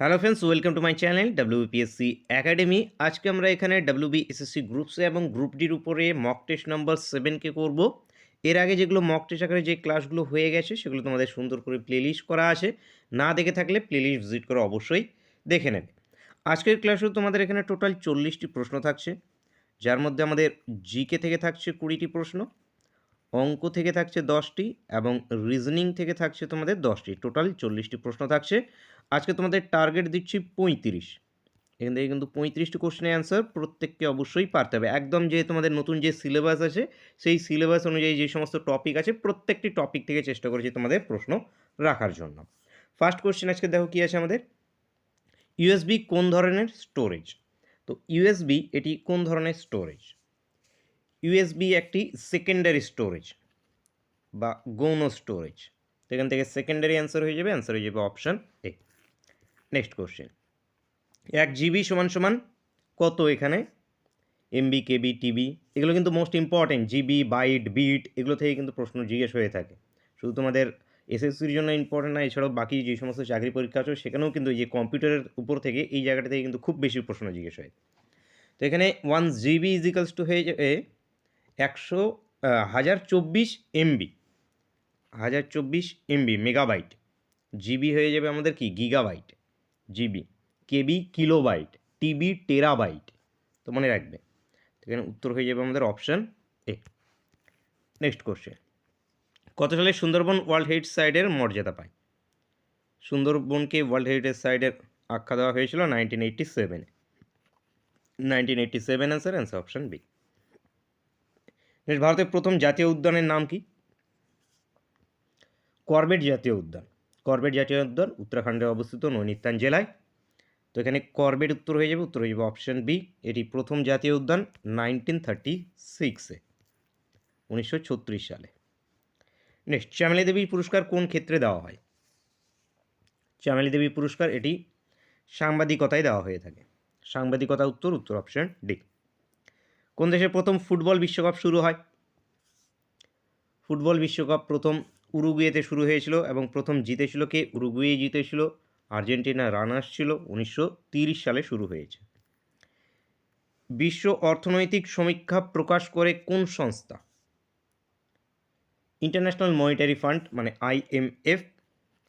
Hello friends, welcome to my channel WBPSC academy. আজকে আমরা এখানে WBSSC গ্রুপস এবং গ্রুপ ডির উপরে মক টেস্ট নাম্বার 7কে করব। এর আগে যেগুলো মক টেস্ট আকারে যে ক্লাসগুলো হয়ে গেছে সেগুলো তোমাদের সুন্দর করে প্লেলিস্ট করা আছে। না দেখে থাকলে প্লেলিস্ট ভিজিট করে অবশ্যই দেখে নেবে। আজকের ক্লাসেও তোমাদের এখানে টোটাল 40টি প্রশ্ন থাকছে, যার মধ্যে আমাদের জিকে থেকে থাকছে 20টি প্রশ্ন, অঙ্ক থেকে থাকছে 10টি এবং রিজনিং থেকে থাকছে তোমাদের 10টি। টোটাল 40টি প্রশ্ন থাকছে। আজকে তোমাদের টার্গেট দিচ্ছি 35। এখান থেকে কিন্তু 35টি কোশ্চেনের অ্যান্সার প্রত্যেককে অবশ্যই পারতে হবে। একদম যে তোমাদের নতুন যে সিলেবাস আছে সেই সিলেবাস অনুযায়ী যে সমস্ত টপিক আছে প্রত্যেকটি টপিক থেকে চেষ্টা করেছি তোমাদের প্রশ্ন রাখার জন্য। ফার্স্ট কোশ্চেন আজকে দেখো কী আছে আমাদের। ইউএসবি কোন ধরনের স্টোরেজ? তো ইউএসবি এটি কোন ধরনের স্টোরেজ? ইউএসবি একটি সেকেন্ডারি স্টোরেজ বা গৌণ স্টোরেজ। এখান থেকে সেকেন্ডারি অ্যান্সার হয়ে যাবে option A. Next question, 1 GB সমান কত? এখানে এমবি, কেবি, টিবি এগুলো কিন্তু most important. GB, byte, bit এগুলো থেকে কিন্তু প্রশ্ন জিজ্ঞেস হয়ে থাকে। শুধু তোমাদের এসএসসির জন্য ইম্পর্টেন্ট না, এছাড়াও বাকি যে সমস্ত চাকরি পরীক্ষা আছে সেখানেও কিন্তু এই যে কম্পিউটারের উপর থেকে এই জায়গাটা থেকে কিন্তু খুব বেশি প্রশ্ন জিজ্ঞেস হয়। তো এখানে 1 GB ইজিক্যালস টু হয়ে যাবে 1024 MB, 1024 MB মেগাবাইট। জিবি হয়ে যাবে আমাদের কি গিগাবাইট, জিবি। কেবি কিলোবাইট, টিবি টেরাবাইট। তো মনে রাখবে, এখানে উত্তর হয়ে যাবে আমাদের অপশান এ। নেক্সট কোশ্চেন, কত সালে সুন্দরবন ওয়ার্ল্ড হেরিটেজ সাইটের মর্যাদা পায়? সুন্দরবনকে ওয়ার্ল্ড হেরিটেজ সাইটের আখ্যা দেওয়া হয়েছিল 1987-এ। 1987 অ্যান্সার অপশান বি। নেক্সট, ভারতের প্রথম জাতীয় উদ্যানের নাম কি? করবেট জাতীয় উদ্যান। করবেট জাতীয় উদ্যান উত্তরাখণ্ডে অবস্থিত, নৈনিতাল জেলায়। তো এখানে করবেট উত্তর হয়ে যাবে অপশান বি। এটি প্রথম জাতীয় উদ্যান 1936-এ, 1936 সালে। নেক্সট, চামেলি দেবী পুরস্কার কোন ক্ষেত্রে দেওয়া হয়? চামেলি দেবী পুরস্কার এটি সাংবাদিকতায় দেওয়া হয়ে থাকে। সাংবাদিকতা উত্তর অপশান ডি। কোন দেশের প্রথম ফুটবল বিশ্বকাপ শুরু হয়? ফুটবল বিশ্বকাপ প্রথম উরুগুয়েতে শুরু হয়েছিল এবং প্রথম জিতেছিল কে? উরুগুয়ে জিতেছিল। আর্জেন্টিনা রানার্স ছিল। 1930 সালে শুরু হয়েছে। বিশ্ব অর্থনৈতিক সমীক্ষা প্রকাশ করে কোন সংস্থা? ইন্টারন্যাশনাল মনিটারি ফান্ড মানে IMF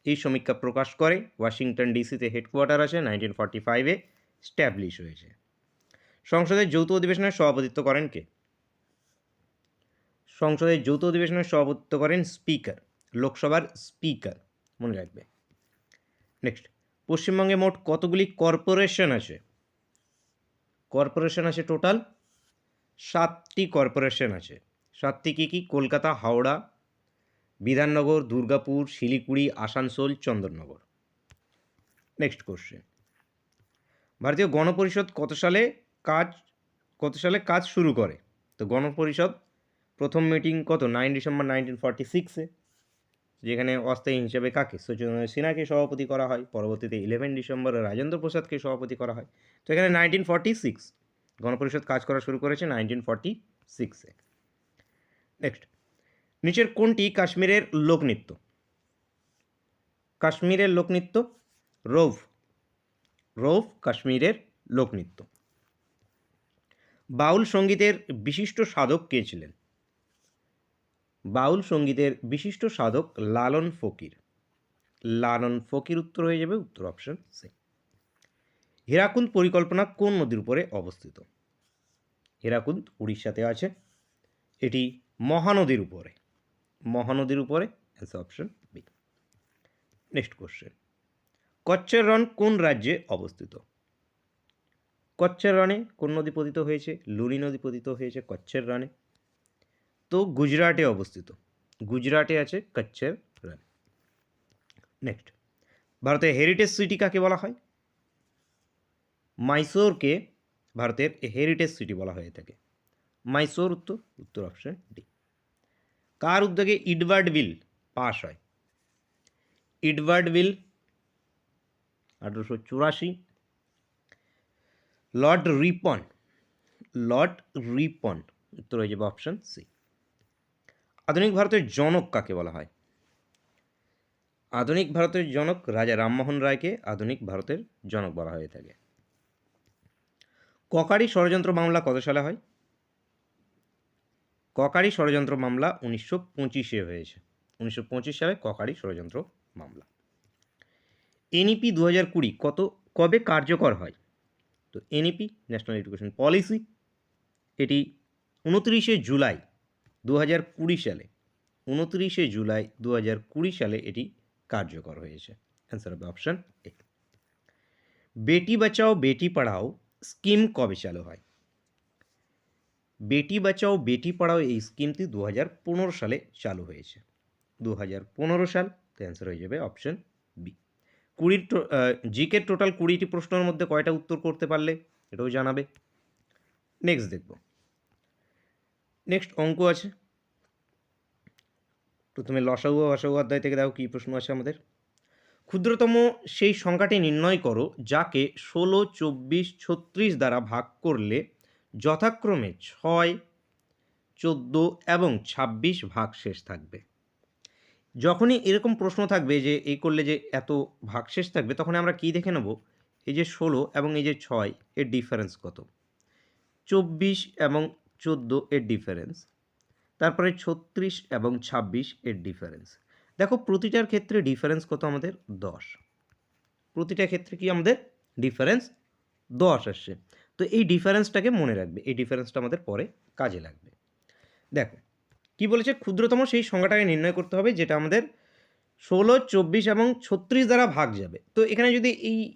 এই সমীক্ষা প্রকাশ করে। ওয়াশিংটন ডিসিতে হেডকোয়ার্টার আছে। 1945-এ স্ট্যাবলিশ হয়েছে। সংসদের যৌথ অধিবেশনের সভাপতিত্ব করেন কে? সংসদের যৌথ অধিবেশনের সভাপতিত্ব করেন স্পিকার, লোকসভার স্পিকার, মনে রাখবে। নেক্সট, পশ্চিমবঙ্গে মোট কতগুলি কর্পোরেশন আছে? কর্পোরেশন আছে টোটাল 7টি কর্পোরেশন আছে। 7টি কী কী? কলকাতা, হাওড়া, বিধাননগর, দুর্গাপুর, শিলিগুড়ি, আসানসোল, চন্দননগর। নেক্সট কোশ্চেন, ভারতীয় গণপরিষদ কত সালে কাজ শুরু করে? তো গণপরিষদ প্রথম মিটিং কত? 9 ডিসেম্বর 1946-এ, যেখানে অস্থায়ী হিসেবে কাকে? সচিবেন্দ্র সিনহাকে সভাপতি করা হয়। পরবর্তীতে 11 ডিসেম্বর রাজেন্দ্র প্রসাদকে সভাপতি করা হয়। তো এখানে 1946 গণপরিষদ কাজ করা শুরু করেছে 1946-এ। নেক্সট, নিচের কোনটি কাশ্মীরের লোকনৃত্য? কাশ্মীরের লোকনৃত্য রৌফ। রৌফ কাশ্মীরের লোকনৃত্য। বাউল সঙ্গীতের বিশিষ্ট সাধক কে ছিলেন? বাউল সঙ্গীতের বিশিষ্ট সাধক লালন ফকির। লালন ফকির উত্তর হয়ে যাবে অপশন সি। হীরাকুন্দ পরিকল্পনা কোন নদীর উপরে অবস্থিত? হীরাকুন্দ উড়িষ্যাতে আছে। এটি মহানদীর উপরে। মহানদীর উপরে answer option B. Next question, কচ্ছের রণ কোন রাজ্যে অবস্থিত? কচ্ছের রণে কোন নদী পতিত হয়েছে? লুনি নদী পতিত হয়েছে কচ্ছের রণে। তো গুজরাটে অবস্থিত। গুজরাটে আছে কচ্ছের রণ। নেক্সট, ভারতের হেরিটেজ সিটি কাকে বলা হয়? মাইসোরকে ভারতের হেরিটেজ সিটি বলা হয়ে থাকে। মাইসোর উত্তর অপশন ডি। কার উদ্যোগে এডওয়ার্ড বিল পাস হয়? Edward bill 1884। Lord Ripon. Lord Ripon উত্তর হয়ে যাবে অপশন সি। আধুনিক ভারতের জনক কাকে বলা হয়? আধুনিক ভারতের জনক রাজা রামমোহন রায়কে আধুনিক ভারতের জনক বলা হয়ে থাকে। ককারি ষড়যন্ত্র মামলা কত সালে হয়? ককারি ষড়যন্ত্র মামলা 1925-এ হয়েছে। 1925 সালে ককারি ষড়যন্ত্র মামলা। এনইপি 2020 কবে কার্যকর হয়? তো এনইপি ন্যাশনাল এডুকেশন পলিসি এটি 29শে জুলাই 2020 সালে 29শে জুলাই 2020 সালে এটি কার্যকর হয়েছে। অ্যান্সার হবে option A. Beti Bachao Beti Padhao scheme কবে চালু হয়? বেটি বাঁচাও বেটি পড়াও এই স্কিমটি 2015 সালে চালু হয়েছে। 2015 সাল, তো অ্যান্সার হয়ে যাবে অপশন বি। জিকের টোটাল 20টি প্রশ্নের মধ্যে কয়টা উত্তর করতে পারলে এটাও জানাবে। নেক্সট দেখব। নেক্সট অঙ্ক আছে। প্রথমে লসাগু ও হসাগু অধ্যায় থেকে দেখো কী প্রশ্ন আছে আমাদের। ক্ষুদ্রতম সেই সংখ্যাটি নির্ণয় করো যাকে 16, 24, 36 দ্বারা ভাগ করলে যথাক্রমে 6, 14 এবং 26 ভাগশেষ থাকবে। যখনই এরকম প্রশ্ন থাকবে যে এই করলে যে এত ভাগশেষ থাকবে, তখন আমরা কি দেখে নেব, এই যে 16 এবং এই যে 6 এর ডিফারেন্স কত, 24 এবং 14 এর ডিফারেন্স, তারপরে 36 এবং 26 এর ডিফারেন্স। দেখো প্রতিটার ক্ষেত্রে ডিফারেন্স কত আমাদের 10, প্রতিটা ক্ষেত্রে কি আমাদের ডিফারেন্স 10 আসছে। তো এই ডিফারেন্সটাকে মনে রাখবে, এই ডিফারেন্সটা আমাদের পরে কাজে লাগবে। দেখো কি বলেছে, ক্ষুদ্রতম সেই সংখ্যাটাকে নির্ণয় করতে হবে যেটা আমাদের 16, 24 এবং 36 দ্বারা ভাগ যাবে। তো এখানে যদি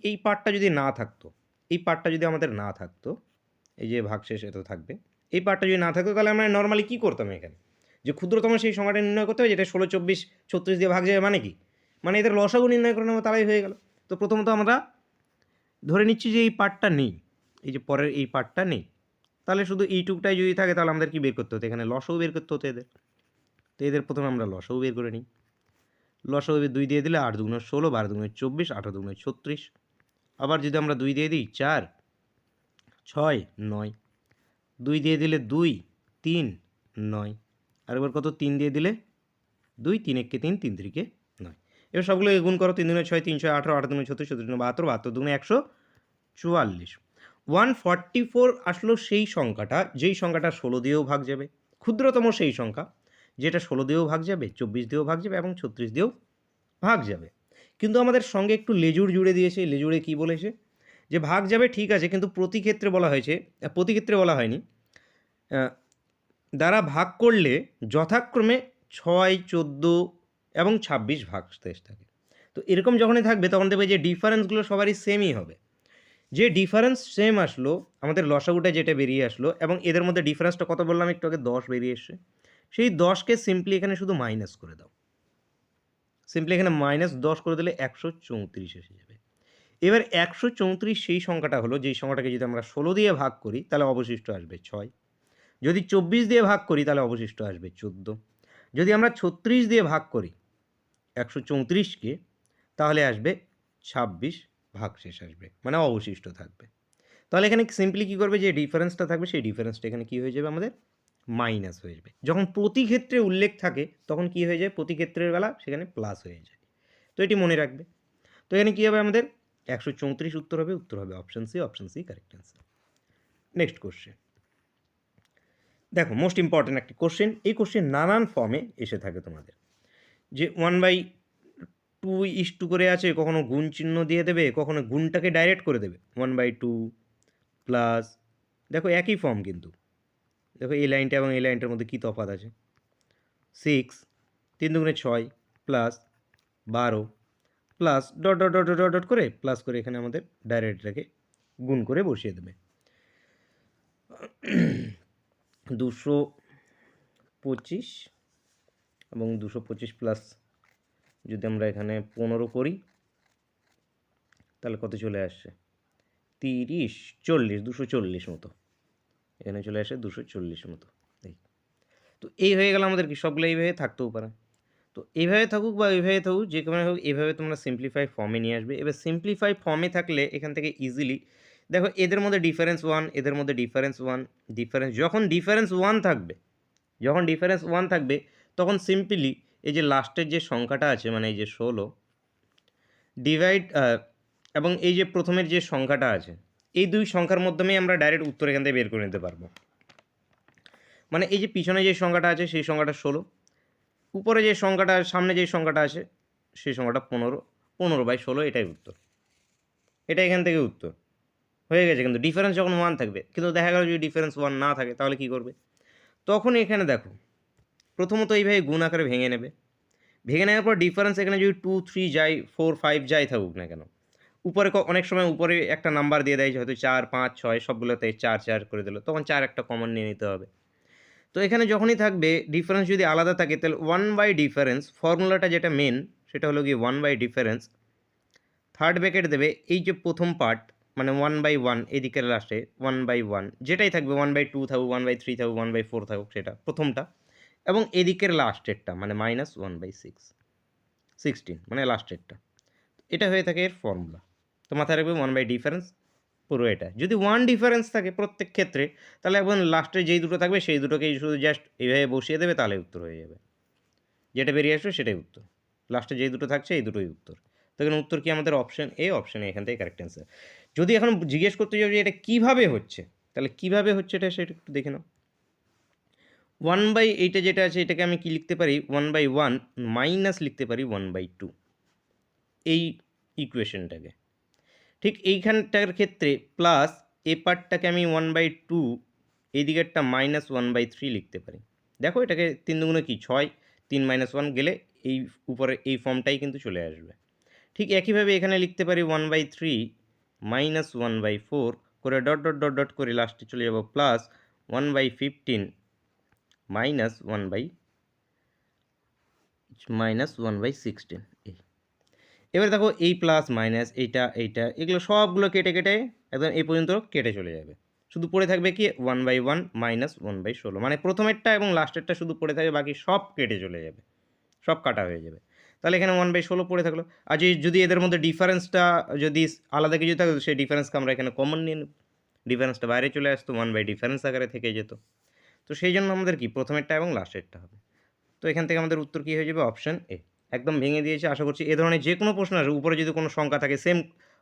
এই পার্টটা যদি না থাকতো, এই পার্টটা যদি আমাদের না থাকতো, এই যে ভাগশেষ এত থাকবে, এই পার্টটা যদি না থাকতো তাহলে আমরা নর্মালি কী করতাম এখানে, যে ক্ষুদ্রতম সেই সংখ্যাটা নির্ণয় করতে হবে যেটা 16, 24, 36 দিয়ে ভাগ যাবে, মানে কি, মানে এদের লসাগু নির্ণয় করে নেবো, তারাই হয়ে গেল। তো প্রথমত আমরা ধরে নিচ্ছি যে এই পার্টটা নেই, এই যে পরের এই পার্টটা নেই, তাহলে শুধু এইটুকটাই যদি থাকে তাহলে আমাদের কি বের করতে হতো, এখানে লসাগু বের করতে হতো এদের। তো এদের প্রথমে আমরা লসাগু বের করে নিই। লসাগু 2 দিয়ে দিলে 8 দুগুণে 16, 12 দুগুণে 24, 18 দুগুণে 36। আবার যদি আমরা 2 দিয়ে দিই 4, 6, 9, 2 দিয়ে দিলে 2, 3, 9, আর এবার কত 3 দিয়ে দিলে 2, 3 একে 3, 3 3কে 9। এবার সবগুলো গুণ করো, 3 দুগুণে 6, 3 6 18, 18 দুগুণে 36, 36 দুগুণে 72, 72 দুগুণে 144। 144 আসলো সেই সংখ্যাটা যেই সংখ্যাটা 16 দিয়েও ভাগ যাবে, ক্ষুদ্রতম সেই সংখ্যা যেটা 16 দিয়েও ভাগ যাবে, 24 দিয়েও ভাগ যাবে এবং 36 দিয়েও ভাগ যাবে। কিন্তু আমাদের সঙ্গে একটু লেজুর জুড়ে দিয়েছে। লেজুড়ে কি বলেছে, যে ভাগ যাবে ঠিক আছে, কিন্তু প্রতি ক্ষেত্রে বলা হয়েছে, প্রতি ক্ষেত্রে বলা হয়নি, দ্বারা ভাগ করলে যথাক্রমে 6, 14 এবং 26 ভাগশেষ থাকে। তো এরকম যখনই থাকবে তখন দেখবে যে ডিফারেন্সগুলো সবারই সেমই হবে। যে ডিফারেন্স সেম আসলো, আমাদের লসাগুটা যেটা বেরিয়ে আসলো, এবং এদের মধ্যে ডিফারেন্সটা কত বললাম একটু আগে, 10 বেরিয়ে এসছে। সেই 10কে সিম্পলি এখানে শুধু মাইনাস করে দাও, সিম্পলি এখানে -10 করে দিলে 134 এসে যাবে। এবার 134 সেই সংখ্যাটা হলো যেই সংখ্যাটাকে যদি আমরা 16 দিয়ে ভাগ করি তাহলে অবশিষ্ট আসবে 6, যদি 24 দিয়ে ভাগ করি তাহলে অবশিষ্ট আসবে 14, যদি আমরা 36 দিয়ে ভাগ করি 134কে তাহলে আসবে 26 ভাগশেষ আসবে, মানে অবশিষ্ট থাকবে। তাহলে এখানে সিম্পলি কী করবে, যে ডিফারেন্সটা থাকবে সেই ডিফারেন্সটা এখানে কী হয়ে যাবে আমাদের মাইনাস হয়ে যাবে। যখন প্রতি ক্ষেত্রে উল্লেখ থাকে তখন কী হয়ে যায়, প্রতি ক্ষেত্রের বেলা সেখানে প্লাস হয়ে যায়। তো এটি মনে রাখবে। তো এখানে কী হবে আমাদের 134 উত্তর হবে, উত্তর হবে option C, option C correct answer. Next question দেখো, মোস্ট ইম্পর্ট্যান্ট একটি কোশ্চেন। এই কোশ্চেন নানান ফর্মে এসে থাকে তোমাদের, যে 1/2 করে আছে, কখনো গুণ চিহ্ন দিয়ে দেবে, কখনো গুণটাকে ডাইরেক্ট করে দেবে 1/2 প্লাস, দেখো একই ফর্ম, কিন্তু দেখো এই লাইনটা এবং এই লাইনটার মধ্যে কী তফাৎ আছে, 6, 3 দুগুণে 6 plus 12 plus dot dot dot dot dot করে প্লাস করে এখানে আমাদের ডাইরেক্ট এটাকে গুণ করে বসিয়ে দেবে। 225 এবং 225 প্লাস যদি আমরা এখানে 15 করি তাহলে কত চলে আসছে, 30, 40, 240 মতো, এখানে চলে আসে 240 মতো। এই তো এই হয়ে গেল আমাদের কি, সবগুলো এইভাবে থাকতেও পারে। তো এইভাবে থাকুক বা এইভাবে থাকুক, যে কোনো হোক, এইভাবে তোমরা সিম্পলিফাই ফর্মে নিয়ে আসবে। এবার সিম্পলিফাই ফর্মে থাকলে এখান থেকে ইজিলি দেখো এদের মধ্যে ডিফারেন্স 1, এদের মধ্যে ডিফারেন্স 1, যখন ডিফারেন্স 1 থাকবে, তখন সিম্পলি এই যে লাস্টের যে সংখ্যাটা আছে, মানে এই যে 16, ডিভাইড এবং এই যে প্রথমের যে সংখ্যাটা আছে, এই দুই সংখ্যার মাধ্যমেই আমরা ডাইরেক্ট উত্তর এখান থেকে বের করে নিতে পারবো। মানে এই যে পিছনে যে সংখ্যাটা আছে সেই সংখ্যাটা 16, উপরে যে সংখ্যাটা সামনে যে সংখ্যাটা আছে সেই সংখ্যাটা 15, 15/16 এটাই উত্তর। এটা এখান থেকে উত্তর হয়ে গেছে। কিন্তু ডিফারেন্স যখন 1 থাকবে, কিন্তু দেখা গেল যদি ডিফারেন্স 1 না থাকে তাহলে কী করবে? তখন এখানে দেখো প্রথমত এইভাবে গুণ আকারে ভেঙে নেবে। ভেঙে নেওয়ার পর ডিফারেন্স এখানে যদি 2, 3 যাই, 4, 5 যাই থাকুক না কেন, উপরে অনেক সময় উপরে একটা নাম্বার দিয়ে দেয়, হয়তো 4, 5, 6 সবগুলোতে 4, 4 করে দিল, তখন 4 একটা কমন নিয়ে নিতে হবে। তো এখানে যখনই থাকবে ডিফারেন্স যদি আলাদা থাকে তাহলে 1/ডিফারেন্স ফর্মুলাটা যেটা মেন সেটা হলো গিয়ে 1/ডিফারেন্স, থার্ড ব্র্যাকেট দেবে এই যে প্রথম পার্ট মানে 1/1 এদিকের লাস্টে 1/1 যেটাই থাকবে, 1/2 থাকুক, 1/3 থাকুক, 1/4 থাকুক, সেটা প্রথমটা, এবং এদিকের লাস্টেরটা মানে -1/6, 16 মানে লাস্টেরটা, এটা হয়ে থাকে এর ফর্মুলা। তো মাথায় রাখবে 1/ডিফারেন্স পুরো এটা। যদি 1 ডিফারেন্স থাকে প্রত্যেক ক্ষেত্রে তাহলে এখন লাস্টে যেই দুটো থাকবে সেই দুটোকেই শুধু জাস্ট এইভাবে বসিয়ে দেবে, তাহলে উত্তর হয়ে যাবে। যেটা বেরিয়ে আসবে সেটাই উত্তর। লাস্টে যেই দুটো থাকছে এই দুটোই উত্তর। তো এখানে উত্তর কি আমাদের অপশন এ, অপশন এ এখান থেকে কারেক্ট অ্যান্সার। যদি এখন জিজ্ঞেস করতে যাও যে এটা কীভাবে হচ্ছে, তাহলে কীভাবে হচ্ছে এটা সেটা একটু দেখে নাও। 1/এইটা যেটা আছে এটাকে আমি কি লিখতে পারি, 1/1 মাইনাস লিখতে পারি 1/2, এই ইকুয়েশনটাকে। ঠিক এইখানটার ক্ষেত্রে প্লাস এ পার্টটাকে আমি 1/2, এই দিকেরটা -1/3 লিখতে পারি। দেখো এটাকে 3 দুগুণে কি 6, 3 - 1 গেলে এই উপরে এই ফর্মটাই কিন্তু চলে আসবে। ঠিক একইভাবে এখানে লিখতে পারি 1/3 -1/4 করে ডট ডট ডট ডট করে লাস্টে চলে যাব প্লাস 1/15 -1/16 এই। এবার দেখো এই প্লাস মাইনাস এইটা এগুলো সবগুলো কেটে কেটে একদম এই পর্যন্ত কেটে চলে যাবে। শুধু পড়ে থাকবে কি 1/1 -1/16, মানে প্রথমেরটা এবং লাস্টেরটা শুধু পড়ে থাকবে, বাকি সব কেটে চলে যাবে, সব কাটা হয়ে যাবে। তাহলে এখানে 1/16 পড়ে থাকলো। আর যদি এদের মধ্যে ডিফারেন্সটা যদি আলাদা কিছু থাকতো সেই ডিফারেন্সকে আমরা এখানে কমন নিয়ে নেব, ডিফারেন্সটা বাইরে চলে আসতো, 1/ডিফারেন্স আকারে থেকে যেত। তো সেই জন্য আমাদের কি প্রথমেরটা এবং লাস্টেরটা হবে। তো এখান থেকে আমাদের উত্তর কী হয়ে যাবে, অপশান এ। একদম ভেঙে দিয়েছে। আশা করছি এ ধরনের যে কোনো প্রশ্ন আসে, উপরে যদি কোনো সংখ্যা থাকে সেম,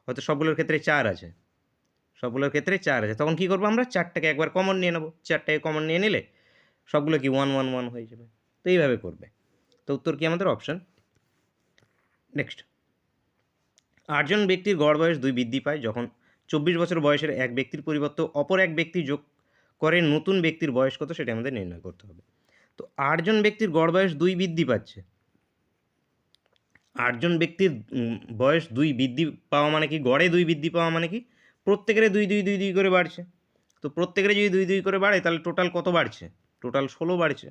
হয়তো সবগুলোর ক্ষেত্রে 4 আছে, সবগুলোর ক্ষেত্রে 4 আছে, তখন কী করবো আমরা 4টাকে একবার কমন নিয়ে নেব। 4টাকে কমন নিয়ে নিলে সবগুলো কি 1, 1, 1 হয়ে যাবে। তো এইভাবে করবে। তো উত্তর কি আমাদের অপশান। নেক্সট, 8 জন ব্যক্তির গড় বয়স 2 বৃদ্ধি পায় যখন 24 বছর বয়সের এক ব্যক্তির পরিবর্তে অপর এক ব্যক্তি যোগ করে নতুন ব্যক্তির বয়স কত সেটা আমাদের নির্ণয় করতে হবে। তো 8 জন ব্যক্তির গড় বয়স 2 বৃদ্ধি পাচ্ছে। 8 জন ব্যক্তির বয়স 2 বৃদ্ধি পাওয়া মানে কি, গড়ে 2 বৃদ্ধি পাওয়া মানে কি, প্রত্যেকের 2, 2, 2, 2 করে বাড়ছে। তো প্রত্যেকের যদি 2, 2 করে বাড়ে তাহলে টোটাল কত বাড়ছে, টোটাল 16 বাড়ছে।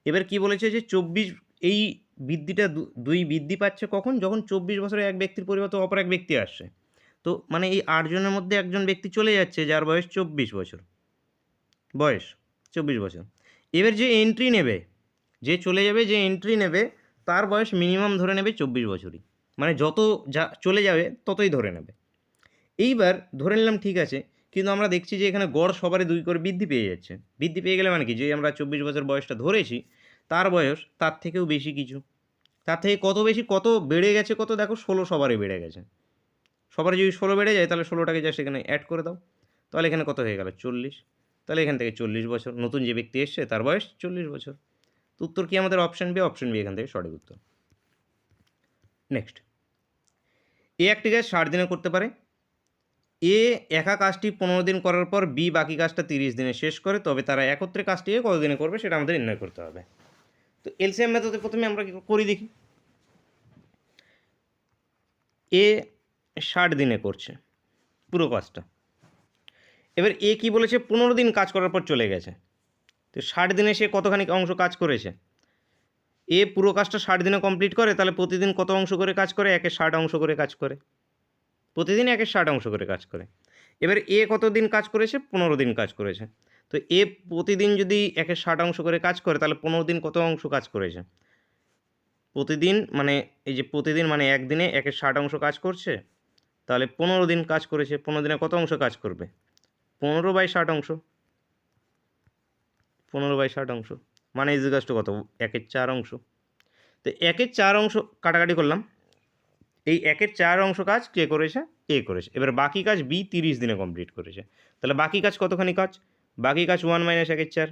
এবার কি বলেছে যে 24, এই বৃদ্ধিটা 2 বৃদ্ধি পাচ্ছে কখন, যখন 24 বছরের এক ব্যক্তির পরিবর্তে অপর এক ব্যক্তি আসছে। তো মানে এই 8 জনের মধ্যে একজন ব্যক্তি চলে যাচ্ছে যার বয়স 24 বছর, বয়স 24 বছর। এবার যে এন্ট্রি নেবে, যে চলে যাবে, যে এন্ট্রি নেবে তার বয়স মিনিমাম ধরে নেবে 24 বছরই, মানে যত যা চলে যাবে ততই ধরে নেবে। এইবার ধরে নিলাম ঠিক আছে, কিন্তু আমরা দেখছি যে এখানে গড় সবারই 2 করে বৃদ্ধি পেয়ে যাচ্ছে। বৃদ্ধি পেয়ে গেলে মানে কি, যে আমরা 24 বছর বয়সটা ধরেছি তার বয়স তার থেকেও বেশি কিছু। তার থেকে কত বেশি, কত বেড়ে গেছে, কত দেখো 16 সবারই বেড়ে গেছে। সবারই যদি 16 বেড়ে যায় তাহলে 16টাকে জাস্ট এখানে অ্যাড করে দাও, তাহলে এখানে কত হয়ে গেল 40। তাহলে এখান থেকে 40 বছর, নতুন যে ব্যক্তি এসছে তার বয়স 40 বছর। তো উত্তর কি আমাদের অপশান বি, অপশান বি এখান থেকে সঠিক উত্তর। নেক্সট, এ একটি কাজ 60 দিনে করতে পারে। এ একা কাজটি 15 দিন করার পর বি বাকি কাজটা 30 দিনে শেষ করে, তবে তারা একত্রে কাজটি কত দিনে করবে সেটা আমাদের নির্ণয় করতে হবে। তো এলসিএম মেথডে প্রথমে আমরা কি করি দেখি। এ 60 দিনে করছে পুরো কাজটা। এবার এ কি বলেছে, 15 দিন কাজ করার পর চলে গেছে। তো 60 দিনে সে কতখানি অংশ কাজ করেছে, এ পুরো কাজটা 60 দিনে কমপ্লিট করে, তাহলে প্রতিদিন কত অংশ করে কাজ করে, 1/60 অংশ করে কাজ করে, প্রতিদিন 1/60 অংশ করে কাজ করে। এবার এ কত দিন কাজ করেছে, 15 দিন কাজ করেছে। তো এ প্রতিদিন যদি 1/60 অংশ করে কাজ করে তাহলে 15 দিন কত অংশ কাজ করেছে, প্রতিদিন মানে এই যে প্রতিদিন মানে একদিনে 1/60 অংশ কাজ করছে, তাহলে 15 দিন কাজ করেছে, 15 দিনে কত অংশ কাজ করবে, 15/60 অংশ, 15/60 অংশ মানে ইজিকাস টু কত, 1/4 অংশ। তো 1/4 অংশ কাটাকাটি করলাম, এই 1-এর 4 অংশ কাজ কে করেছে? এ করেছে। এবার বাকি কাজ বি 30 দিনে কমপ্লিট করেছে। তাহলে বাকি কাজ কতখানি কাজ? বাকি কাজ 1 - 1-এর 4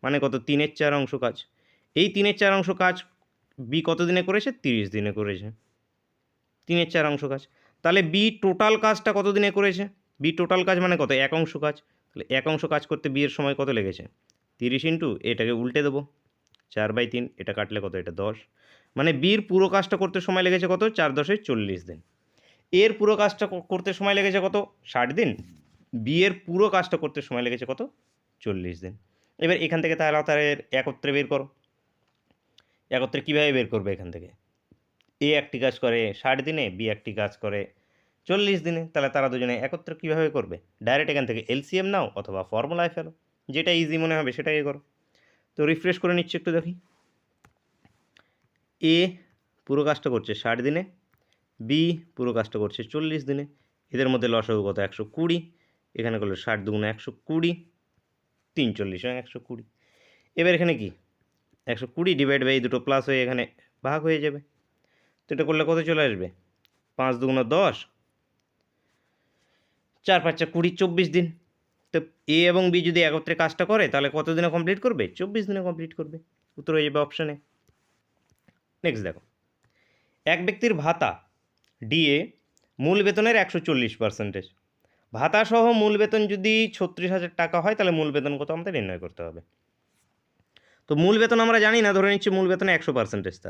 মানে কত? 3-এর 4 অংশ কাজ। এই 3-এর 4 অংশ কাজ বি কত দিনে করেছে? 30 দিনে করেছে। 3-এর 4 অংশ কাজ। তাহলে বি টোটাল কাজটা কত দিনে করেছে? বি টোটাল কাজ মানে কত? 1 অংশ কাজ। তাহলে 1 অংশ কাজ করতে বি এর সময় কত লেগেছে? 30 ইন্টু এটাকে উল্টে দেবো 4/3, এটা কাটলে কত? এটা 10। মানে বির পুরো কাজটা করতে সময় লেগেছে কত? 4 × 10 = 40 দিন। এর পুরো কাজটা করতে সময় লেগেছে কত? 60 দিন। বি এর পুরো কাজটা করতে সময় লেগেছে কত? 40 দিন। এবার এখান থেকে তাহলে একত্রে বের করো। একত্রে কীভাবে বের করবে এখান থেকে? এ একটি কাজ করে 60 দিনে, বি একটি কাজ করে 40 দিনে। তাহলে তারা দুজনে একত্রে কীভাবে করবে? ডাইরেক্ট এখান থেকে এলসিএম নাও অথবা ফর্মুলায় ফেলো, যেটা ইজি মনে হবে সেটাই করো। তো রিফ্রেশ করে নিচ্ছি একটু দেখি। এ পুরো কাজটা করছে 60 দিনে, বি পুরো কাজটা করছে 40 দিনে। এদের মধ্যে লসাগু কত? 120। এখানে করলে 60 × 2 = 120, 3 40 120। এবার এখানে কি 120 ডিভাইড বাই এই দুটো প্লাস হয়ে এখানে ভাগ হয়ে যাবে। তো এটা করলে কত চলে আসবে? 5 × 2 = 10, 4 × 5 = 20, 24 দিন। তো এ এবং বি যদি একত্রে কাজটা করে তাহলে কত দিনে কমপ্লিট করবে? 24 দিনে কমপ্লিট করবে। উত্তর হয়ে যাবে অপশানে। নেক্সট দেখো, এক ব্যক্তির ভাতা ডিএ মূল বেতনের 140%। ভাতা সহ মূল বেতন যদি 36,000 টাকা হয় তাহলে মূল বেতন কত আমাদের নির্ণয় করতে হবে। তো মূল বেতন আমরা জানি না, ধরে নিচ্ছি মূল বেতনে 100%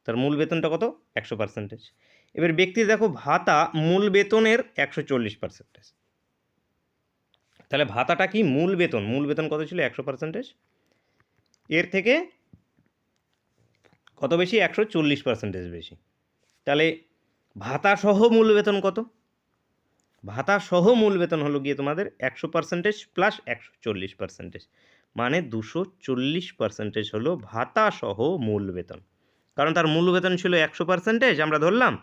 তার মূল বেতনটা কত? 100%। এবার ব্যক্তির দেখো ভাতা মূল বেতনের 140%। তাহলে ভাতাটা কি? মূল বেতন। মূল বেতন কত ছিল? 100%। এর থেকে কত বেশি? 140% বেশি। তাহলে ভাতা সহ মূল বেতন কত? ভাতা সহ মূল বেতন হলো গিয়ে তোমাদের 100% প্লাস 140%, মানে 240% হলো ভাতা সহ মূল বেতন। কারণ তার মূল বেতন ছিল 100% আমরা ধরলাম,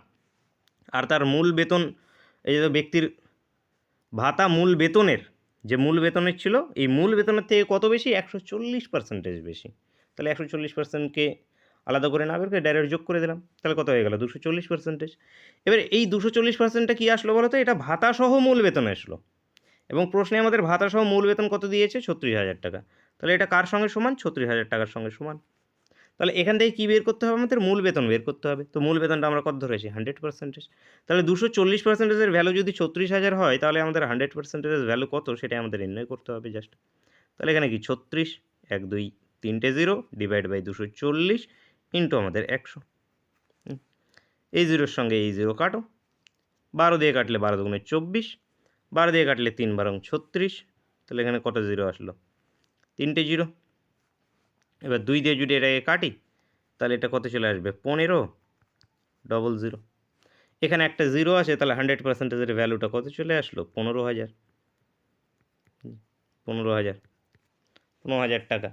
আর তার মূল বেতন এই যে ব্যক্তির ভাতা মূল বেতনের যে মূল বেতনের ছিল, এই মূল বেতনের থেকে কত বেশি? 140% বেশি। তাহলে 140%কে আলাদা করে না বের করে ডাইরেক্ট যোগ করে দিলাম। তাহলে কত হয়ে গেল? 240%। এবার এই 240%টা কী আসলো বলো তো? এটা ভাতা সহ মূল বেতন আসলো, এবং প্রশ্নে আমাদের ভাতা সহ মূল বেতন কত দিয়েছে? 36,000 টাকা। তাহলে এটা কার সঙ্গে সমান? 36,000 টাকার সঙ্গে সমান। তাহলে এখান থেকে কী বের করতে হবে? আমাদের মূল বেতন বের করতে হবে। তো মূল বেতনটা আমরা কত ধরেছি? 100%। তাহলে 240%-এর ভ্যালু যদি 36,000 হয় তাহলে আমাদের 100%-এর ভ্যালু কত সেটাই আমাদের নির্ণয় করতে হবে জাস্ট। তাহলে এখানে কি 36, 1 2 3টে 0 ডিভাইড বাই 240 ইন্টু আমাদের 100। এই 0-এর সঙ্গে এই 0 কাটো, 12 দিয়ে কাটলে 12 × 2 = 24, 12 দিয়ে কাটলে 3 × 12 = 36। তাহলে এখানে কত 0 আসলো? 3টে 0। এবার 2 দিয়ে যদি এটাকে কাটি তাহলে এটা কত চলে আসবে? 15 00। এখানে একটা 0 আছে, তাহলে 100%-এর ভ্যালুটা কত চলে আসলো? 15,000। 15,000 টাকা।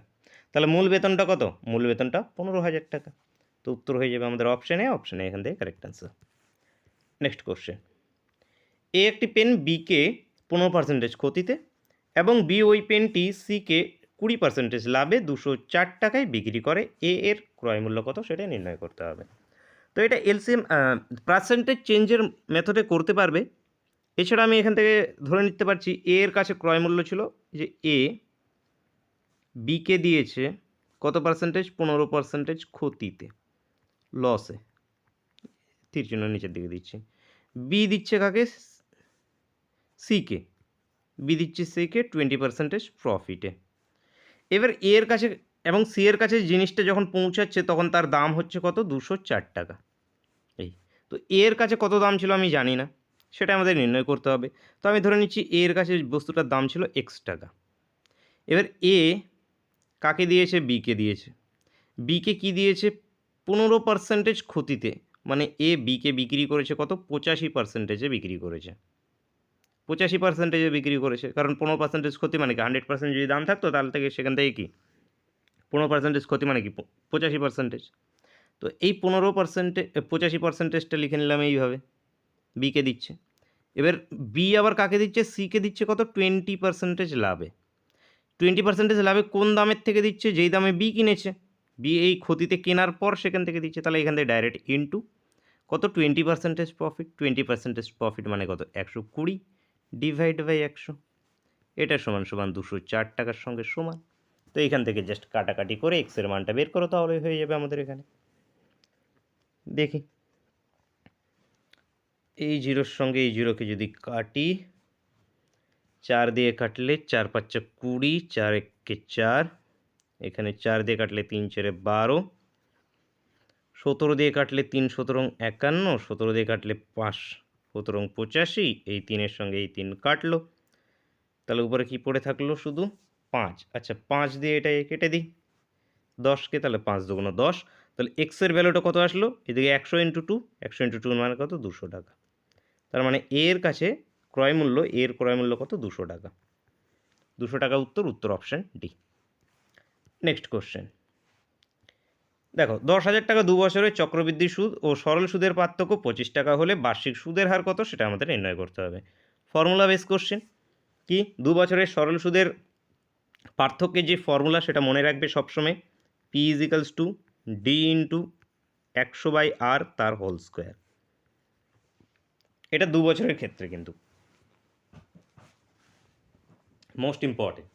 তাহলে মূল বেতনটা কত? মূল বেতনটা 15,000 টাকা। তো উত্তর হয়ে যাবে আমাদের অপশানে। অপশানে এখান থেকে কারেক্ট অ্যান্সার। নেক্সট কোশ্চেন, এ একটি পেন বিকে 15% ক্ষতিতে এবং বি ওই পেনটি সিকে 20% লাভে 204 টাকায় বিক্রি করে। এ এর ক্রয় মূল্য কত সেটা নির্ণয় করতে হবে। তো এটা এলসিএম পার্সেন্টেজ চেঞ্জের মেথডে করতে পারবে। এছাড়া আমি এখান থেকে ধরে নিতে পারছি এ এর কাছে ক্রয় মূল্য ছিল যে এ বিকে দিয়েছে কত পার্সেন্টেজ? 15% ক্ষতিতে, লসে, তীর চিহ্ন নিচের দিকে দিচ্ছি। বি দিচ্ছে কাকে? সিকে। বি দিচ্ছে সিকে 20% প্রফিটে। এবার এ এর কাছে এবং সি এর কাছে জিনিসটা যখন পৌঁছাচ্ছে তখন তার দাম হচ্ছে কত? 204 টাকা। এই তো এ এর কাছে কত দাম ছিল আমি জানি না, সেটা আমাদের নির্ণয় করতে হবে। তো আমি ধরে নিচ্ছি এ এর কাছে বস্তুটার দাম ছিল এক্স টাকা। এবার এ কাকে দিয়েছে? বিকে দিয়েছে। বিকে কি দিয়েছে? 15% ক্ষতিতে, মানে এ বিকে বিক্রি করেছে কত? 85%-এ বিক্রি করেছে। 85%-এ বিক্রি করেছে, কারণ 15% ক্ষতি মানে কি? 100% যদি দাম থাকতো তাহলে থেকে সেখান থেকে কি 15% ক্ষতি মানে কি 85%। তো এই 15%-এ 85%টা লিখে নিলাম এইভাবে, বিকে দিচ্ছে। এবার বি আবার কাকে দিচ্ছে? সিকে দিচ্ছে কত? 20% লাভে। 20% লাভে কোন দামের থেকে দিচ্ছে? যেই দামে বি কিনেছে। বি এই ক্ষতিতে কেনার পর সেখান থেকে দিচ্ছে। তাহলে এখান থেকে ডাইরেক্ট ইনটু কত 20% প্রফিট, 20% প্রফিট মানে কত 120 ডিভাইড বাই 100, এটা সমান সমান 204 টাকার সঙ্গে সমান। তো এখান থেকে জাস্ট কাটাকাটি করে এক্সের মানটা বের করো, তাহলে হয়ে যাবে আমাদের এখানে। দেখি এই জিরোর সঙ্গে এই জিরোকে যদি কাটি, 4 দিয়ে কাটলে 4 5 20, 4 1 4, এখানে 4 দিয়ে কাটলে 3 4 12, 17 দিয়ে কাটলে 3 17 51, 17 দিয়ে কাটলে 5 17 85, এই 3-এর সঙ্গে এই 3 কাটলো, তাহলে উপরে কি পড়ে থাকলো শুধু 5। আচ্ছা 5 দিয়ে এটাকে কেটে দিই 10কে, তাহলে 5 দুগুণ 10, তাহলে এক্সের ভ্যালুটা কত আসলো, এদিকে 100 × 2, 100 × 2 মানে কত 200 টাকা। তার মানে এর কাছে এর ক্রয় মূল্য কত 200 টাকা। 200 টাকা উত্তর অপশান ডি। নেক্সট কোশ্চেন দেখো, 10,000 টাকা 2 বছরের চক্রবৃদ্ধি সুদ ও সরল সুদের পার্থক্য 25 টাকা হলে বার্ষিক সুদের হার কত, সেটা আমাদের নির্ণয় করতে হবে। ফর্মুলা বেস কোশ্চেন কি, 2 বছরের সরল সুদের পার্থক্যের যে ফর্মুলা সেটা মনে রাখবে সবসময়, P equals to D into 100/r তার হোল স্কোয়ার। এটা 2 বছরের ক্ষেত্রে কিন্তু মোস্ট ইম্পর্টেন্ট।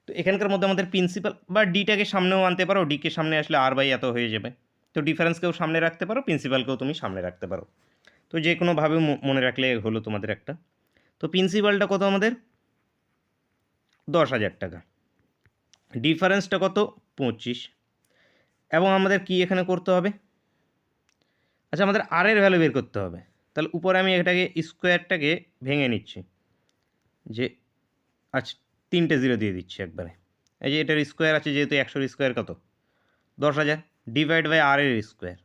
তো এখানকার মধ্যে আমাদের প্রিন্সিপাল বা ডিটাকে সামনেও আনতে পারো, ডিকে সামনে আসলে আর বাই এত হয়ে যাবে। তো ডিফারেন্সকেও সামনে রাখতে পারো, প্রিন্সিপালকেও তুমি সামনে রাখতে পারো, তো যে কোনোভাবে মনে রাখলে হলো তোমাদের একটা। তো প্রিন্সিপালটা কত আমাদের 10,000 টাকা, ডিফারেন্সটা কত 25, এবং আমাদের কি এখানে করতে হবে, আচ্ছা আমাদের আর এর ভ্যালু বের করতে হবে। তাহলে উপরে আমি এটাকে স্কোয়ারটাকে ভেঙে নিচ্ছি, যে আচ্ছা 3টে জিরো দিয়ে দিচ্ছি একবারে, এই যে এটার স্কোয়ার আছে যেহেতু 100-র স্কোয়ার কত 10,000 ডিভাইড বাই আর এর স্কোয়ার।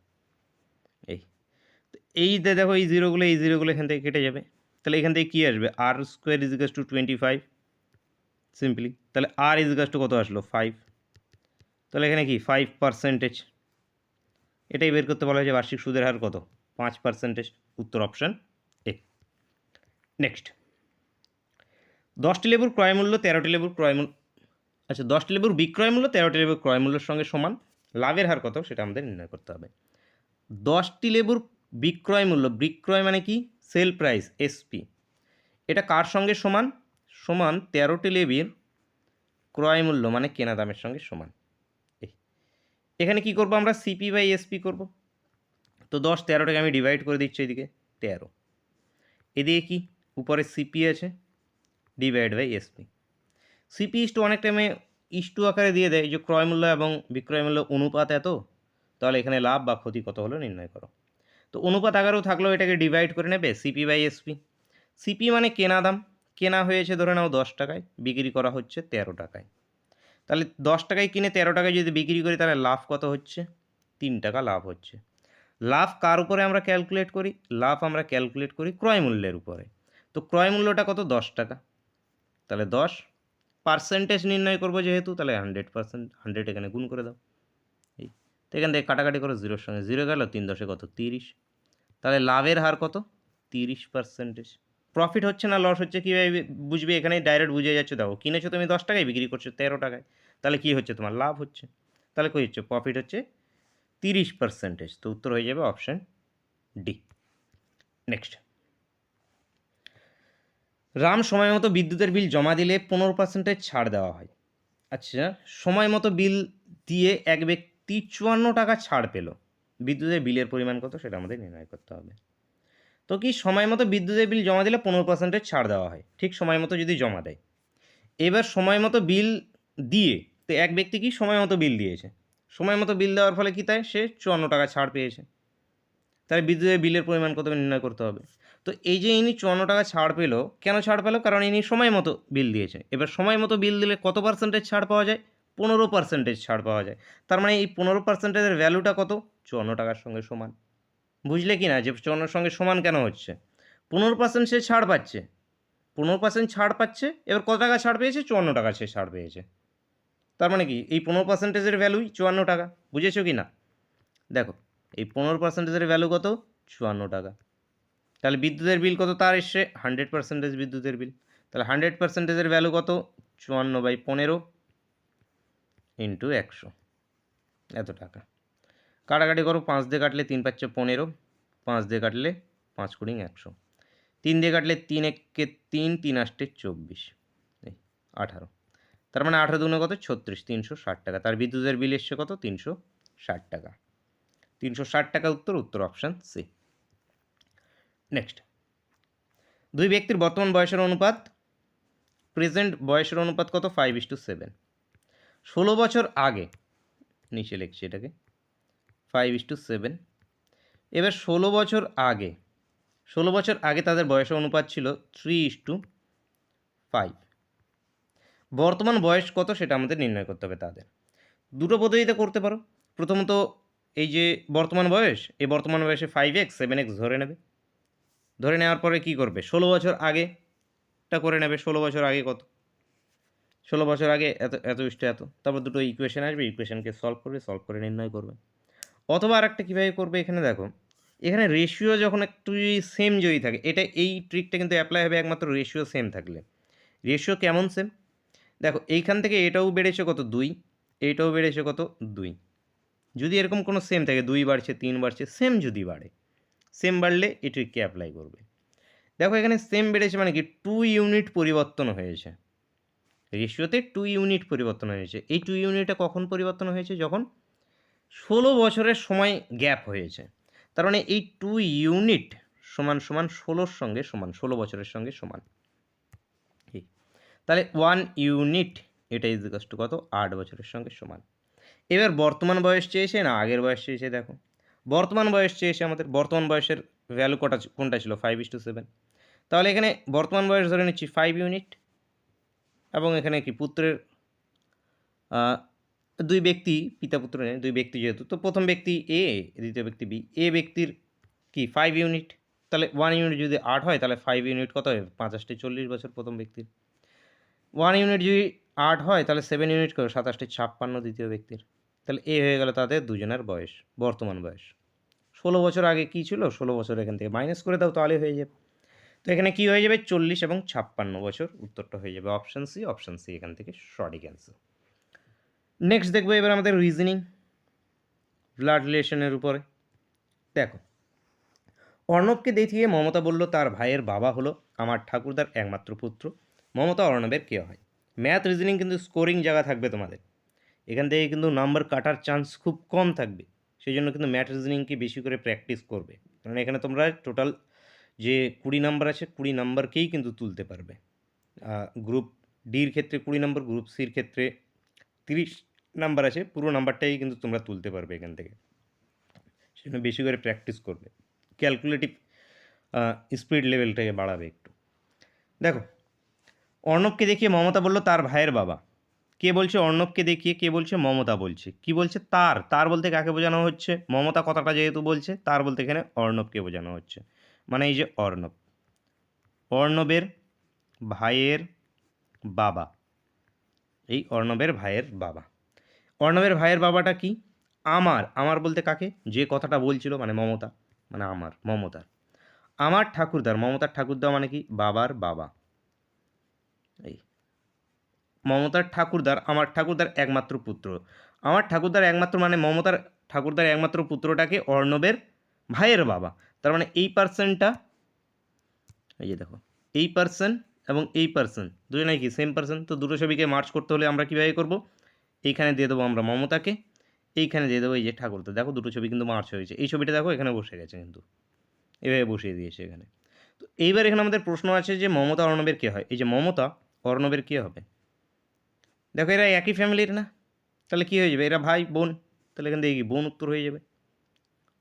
এই দেখো এই জিরোগুলো এখান থেকে কেটে যাবে, তাহলে এখান থেকে কী আসবে, আর স্কোয়ার ইজিকাস টু 25 সিম্পলি, তাহলে আর ইজিকাস টু কত আসলো 5, তাহলে এখানে কি 5%, এটাই বের করতে বলা হয়েছে বার্ষিক সুদের হার কত 5%, উত্তর অপশান এ। নেক্সট 10টি লেবুর ক্রয় মূল্য 13টি লেবুর ক্রয় মূল্য, আচ্ছা 10টি লেবুর বিক্রয় মূল্য 13টি লেবুর ক্রয় মূল্যের সঙ্গে সমান, লাভের হার কত সেটা আমাদের নির্ণয় করতে হবে। 10টি লেবুর বিক্রয় মূল্য, বিক্রয় মানে কি সেল প্রাইস এসপি, এটা কার সঙ্গে সমান, সমান 13টি লেবুর ক্রয় মূল্য মানে কেনা দামের সঙ্গে সমান। এখানে কি করব আমরা, সিপি বাই এসপি করব। তো 10 13টাকে আমি ডিভাইড করে দিচ্ছি এদিকে 13, এদিকে কি উপরে সিপি আছে divide by SP. CP is to অনেক টাইমে ইস্টু আকারে দিয়ে দেয়, যে ক্রয় মূল্য এবং বিক্রয় মূল্য অনুপাত এত, তাহলে এখানে লাভ বা ক্ষতি কত হলো নির্ণয় করো। তো অনুপাত আকারেও থাকলেও এটাকে ডিভাইড করে নেবে সিপি বাই এসপি। সিপি মানে কেনা দাম, কেনা হয়েছে ধরে নাও 10 টাকায়, বিক্রি করা হচ্ছে 13 টাকায়, তাহলে 10 টাকায় কিনে 13 টাকায় যদি বিক্রি করি তাহলে লাভ কত হচ্ছে 3 টাকা লাভ হচ্ছে। লাভ কার উপরে আমরা ক্যালকুলেট করি, লাভ আমরা ক্যালকুলেট করি ক্রয় মূল্যের উপরে। তো ক্রয় মূল্যটা কত 10 টাকা, তাহলে 10% নির্ণয় করবো যেহেতু, তাহলে 100%, 100 এখানে গুণ করে দাও। এই তো এখান থেকে কাটাকাটি করো, জিরোর সঙ্গে জিরো গেল, 3 10 কত 30, তাহলে লাভের হার কত 30%। প্রফিট হচ্ছে না লস হচ্ছে কীভাবে বুঝবে, এখানে ডাইরেক্ট বুঝে যাচ্ছে, দেখো কিনেছো তুমি 10 টাকায়, বিক্রি করছো 13 টাকায়, তাহলে কী হচ্ছে তোমার লাভ হচ্ছে, তাহলে কী হচ্ছে প্রফিট হচ্ছে 30%। তো উত্তর হয়ে যাবে অপশান ডি। নেক্সট, রাম সময় মতো বিদ্যুতের বিল জমা দিলে 15% ছাড় দেওয়া হয়। আচ্ছা সময় মতো বিল দিয়ে এক ব্যক্তি 54 টাকা ছাড় পেল, বিদ্যুতের বিলের পরিমাণ কত সেটা আমাদের নির্ণয় করতে হবে। তো কি সময় মতো বিদ্যুতের বিল জমা দিলে 15% ছাড় দেওয়া হয়, ঠিক সময় মতো যদি জমা দেয়। এবার সময় মতো বিল দিয়ে, তো এক ব্যক্তি কি সময় মতো বিল দিয়েছে, সময় মতো বিল দেওয়ার ফলে কী তাই সে 54 টাকা ছাড় পেয়েছে, তাই বিদ্যুতের বিলের পরিমাণ কত নির্ণয় করতে হবে। তো এই যে ইনি 54 টাকা ছাড় পেলো, কেন ছাড় পেলো, কারণ ইনি সময় মতো বিল দিয়েছে। এবার সময় মতো বিল দিলে কত পার্সেন্টেজ ছাড় পাওয়া যায়, 15% ছাড় পাওয়া যায়। তার মানে এই 15%-এর ভ্যালুটা কত 54 টাকার সঙ্গে সমান। বুঝলে কি না, যে 54-এর সঙ্গে সমান কেন হচ্ছে, 15% সে ছাড় পাচ্ছে, 15% ছাড় পাচ্ছে, এবার কত টাকা ছাড় পেয়েছে 54 টাকা সে ছাড় পেয়েছে। তার মানে কি এই 15%-এর ভ্যালুই 54 টাকা, বুঝেছো কি না। দেখো এই 15%-এর ভ্যালু কত 54 টাকা, তাহলে বিদ্যুতের বিল কত তার এসছে 100% বিদ্যুতের বিল, তাহলে 100%-এর ভ্যালু কত 54/15 ইন্টু 100, এত টাকা। কাটাকাটি করো, 5 দিয়ে কাটলে 3 5 15, 5 দিয়ে কাটলে 5 কুড়ি 100, 3 দিয়ে কাটলে 3 একে 3, 3 আষ্টে 24, এই 18, তার মানে 18 দুগুণে কত 36, 360 টাকা। তার বিদ্যুতের বিল এসছে কত 360 টাকা। 360 টাকা উত্তর, উত্তর অপশান সি। নেক্সট, দুই ব্যক্তির বর্তমান বয়সের অনুপাত, প্রেজেন্ট বয়সের অনুপাত কত 5:7। 16 বছর আগে, নিচে লিখছি এটাকে 5:7। এবার 16 বছর আগে, 16 বছর আগে তাদের বয়সের অনুপাত ছিল 3:5। বর্তমান বয়স কত সেটা আমাদের নির্ণয় করতে হবে তাদের। দুটো পদ্ধতিতে করতে পারো। প্রথমত এই যে বর্তমান বয়স, এই বর্তমান বয়সে 5x 7x ধরে নেবে। ধরে নেওয়ার পরে কি করবে, 16 বছর আগেটা করে নেবে। 16 বছর আগে কত, 16 বছর আগে এত এত ইষ্ট এত, তারপর দুটো ইকুয়েশন আসবে, ইকুয়েশনকে সলভ করবে, সলভ করে নির্ণয় করবে। অথবা আরেকটা কীভাবে করবে, এখানে দেখো, এখানে রেশিও যখন একটু সেম যদি থাকে, এটা এই ট্রিকটা কিন্তু অ্যাপ্লাই হবে একমাত্র রেশিও সেম থাকলে। রেশিও কেমন সেম, দেখো এইখান থেকে এটাও বেড়েছে কত 2, এইটাও বেড়েছে কত 2। যদি এরকম কোনো সেম থাকে, 2 বাড়ছে 3 বাড়ছে, সেম যদি বাড়ে, সেম বাড়লে এই ট্রিককে অ্যাপ্লাই করবে। দেখো এখানে সেম বেড়েছে মানে কি 2 ইউনিট পরিবর্তন হয়েছে, রেশিওতে 2 ইউনিট পরিবর্তন হয়েছে। এই 2 ইউনিটটা কখন পরিবর্তন হয়েছে, যখন 16 বছরের সময় গ্যাপ হয়েছে। তার মানে এই 2 ইউনিট সমান সমান 16-র সঙ্গে সমান, 16 বছরের সঙ্গে সমান। তাহলে 1 ইউনিট এটা ইজিকাস টু কত 8 বছরের সঙ্গে সমান। এবার বর্তমান বয়স চেয়েছে না আগের বয়স চেয়েছে, দেখো বর্তমান বয়স চেয়েছে আমাদের। বর্তমান বয়সের ভ্যালু কোনটা ছিল 5:7। তাহলে এখানে বর্তমান বয়স ধরে নিচ্ছি 5 ইউনিট, এবং এখানে কি পুত্রের দুই ব্যক্তি, পিতা পুত্র নেই, দুই ব্যক্তি যেহেতু, তো প্রথম ব্যক্তি এ, দ্বিতীয় ব্যক্তি বি। এ ব্যক্তির কি 5 ইউনিট, তাহলে 1 ইউনিট যদি 8 হয় তাহলে 5 ইউনিট কত হবে 5 40 বছর প্রথম ব্যক্তির। 1 ইউনিট যদি 8 হয় তাহলে 7 ইউনিট করে 7 56 দ্বিতীয় ব্যক্তির। তাহলে এ হয়ে গেল তাদের দুজনের বয়স, বর্তমান বয়স। 16 বছর আগে কী ছিল, 16 বছর এখান থেকে মাইনাস করে দাও তাহলে হয়ে যাবে। তো এখানে কী হয়ে যাবে 40 এবং 56 বছর, উত্তরটা হয়ে যাবে অপশান সি। অপশান সি এখান থেকে সঠিক অ্যান্সার। নেক্সট দেখবো এবার আমাদের রিজনিং, ব্লাড রিলেশনের উপরে। দেখো, অর্ণবকে দেখিয়ে মমতা বলল তার ভাইয়ের বাবা হলো আমার ঠাকুরদার একমাত্র পুত্র। মমতা অর্ণবের কে হয়? ম্যাথ রিজনিং কিন্তু স্কোরিং জায়গা থাকবে তোমাদের, এখান থেকে কিন্তু নাম্বার কাটার চান্স খুব কম থাকবে। সেই জন্য কিন্তু ম্যাথ রিজনিংকে বেশি করে প্র্যাকটিস করবে, কারণ এখানে তোমরা টোটাল যে 20 নাম্বার আছে 20 নাম্বারকেই কিন্তু তুলতে পারবে। গ্রুপ ডির ক্ষেত্রে 20 নাম্বার, গ্রুপ সির ক্ষেত্রে 30 নাম্বার আছে, পুরো নাম্বারটাই কিন্তু তোমরা তুলতে পারবে এখান থেকে। সেজন্য বেশি করে প্র্যাকটিস করবে, ক্যালকুলেটিভ স্পিড লেভেলটাকে বাড়াবে একটু। দেখো, অর্ণবকে দেখিয়ে মমতা বলল তার ভাইয়ের বাবা। কে বলছে অর্ণবকে দেখিয়ে, কে বলছে মমতা বলছে। কি বলছে তার, তার বলতে কাকে বোঝানো হচ্ছে, মমতা কথাটা যেহেতু বলছে, তার বলতে এখানে অর্ণবকে বোঝানো হচ্ছে। মানে এই যে অর্ণব, অর্ণবের ভাইয়ের বাবা, এই অর্ণবের ভাইয়ের বাবা। অর্ণবের ভাইয়ের বাবাটা কি, আমার, আমার বলতে কাকে, যে কথাটা বলছিল মানে মমতা, মানে আমার, মমতার। আমার ঠাকুরদার, মমতার ঠাকুরদা মানে কি বাবার বাবা। এই মমতার ঠাকুরদার, আমার ঠাকুরদার একমাত্র পুত্র। আমার ঠাকুরদার একমাত্র মানে মমতার ঠাকুরদার একমাত্র পুত্রটাকে অর্ণবের ভাইয়ের বাবা। তার মানে এই পার্সনটা, এই যে দেখো এই পার্সন এবং এই পার্সন দুজনেই কি সেম পার্সন। তো দুটো ছবিকে মার্চ করতে হলে আমরা কীভাবে করব, এইখানে দিয়ে দেবো আমরা মমতাকে, এইখানে দিয়ে দেবো এই যে ঠাকুরদা। দেখো দুটো ছবি কিন্তু মার্চ হয়েছে, এই ছবিটা দেখো এখানে বসে গেছে, কিন্তু এভাবে বসিয়ে দিয়েছে এখানে। তো এইবার এখানে আমাদের প্রশ্ন আছে যে মমতা অর্ণবের কে হয়। এই যে মমতা অর্ণবের কে হবে, দেখো এরা একই ফ্যামিলির না, তাহলে কী হয়ে যাবে, এরা ভাই বোন, তাহলে এখান থেকে কি বোন উত্তর হয়ে যাবে।